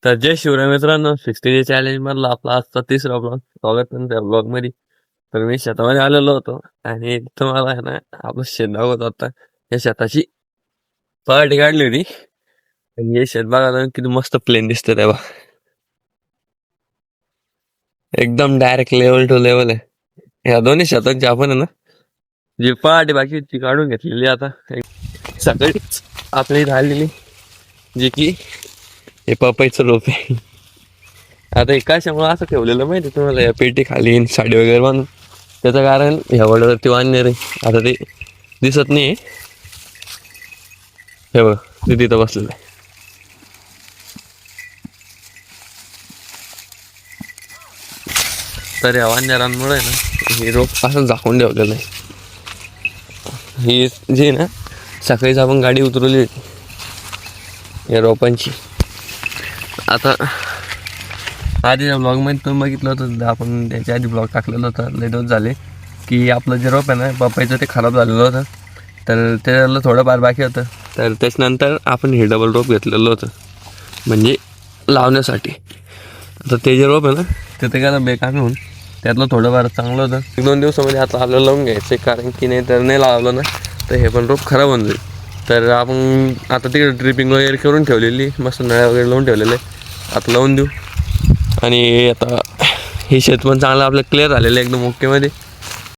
तर जय शिवराय मित्रांनो, 60 चॅलेंज मधला आपला आजचा तिसरा ब्लॉग स्वागत त्या ब्लॉग मध्ये. तर मी शेतामध्ये आलेलो होतो आणि तुम्हाला आहे ना आपलं शेत दाखवत होता. या शेताची पहाटी काढली होती आणि हे शेत बघा ना किती मस्त प्लेन दिसतं तेव्हा. एकदम डायरेक्ट लेवल टू लेवल आहे. या दोन्ही शेतांची आपण आहे ना जी पहाटी बाकी होती ती काढून घेतलेली आता सकाळीच आपली इथं आलेली, जे की हे पपईचं रोप आहे. आता हे कशामुळे असं ठेवलेलं माहिती तुम्हाला, या पेटी खाली साडी वगैरे बांधून. त्याचं कारण ह्या वड्यावरती वाढणार आहे. आता ते दिसत नाही, हे बघ ते तिथं बसलेलं आहे. तर या वांजरांमुळे ना हे रोप असं झाकून ठेवलेलं आहे. ही जी ना सकाळीच आपण गाडी उतरवली होती या रोपांची. आता आधीच्या ब्लॉगमध्ये तुम्ही बघितलं होतं, आपण त्याच्या आधी ब्लॉग टाकलेलं होतं. लय दिवस झाले की आपलं जे रोप आहे ना पपईचं ते खराब झालेलं होतं, तर त्याला थोडंफार बाकी होतं. तर त्याच्यानंतर आपण हे डबल रोप घेतलेलं होतं म्हणजे लावण्यासाठी. आता ते जे रोप आहे ना ते त्याला बेकार होऊन त्यातलं थोडंफार चांगलं होतं. 1-2 दिवसामध्ये आता आपल्याला लावून घ्यायचं, कारण की नाही तर नाही लावलं ना तर हे पण रोप खराब होऊन जाईल. तर आपण आता तिकडे ड्रिपिंग वगैरे करून ठेवलेली, मस्त नळ्या वगैरे लावून ठेवलेले, आता लावून देऊ. आणि आता हे शेत पण चांगलं आपलं क्लिअर झालेलं एकदम ओकेमध्ये.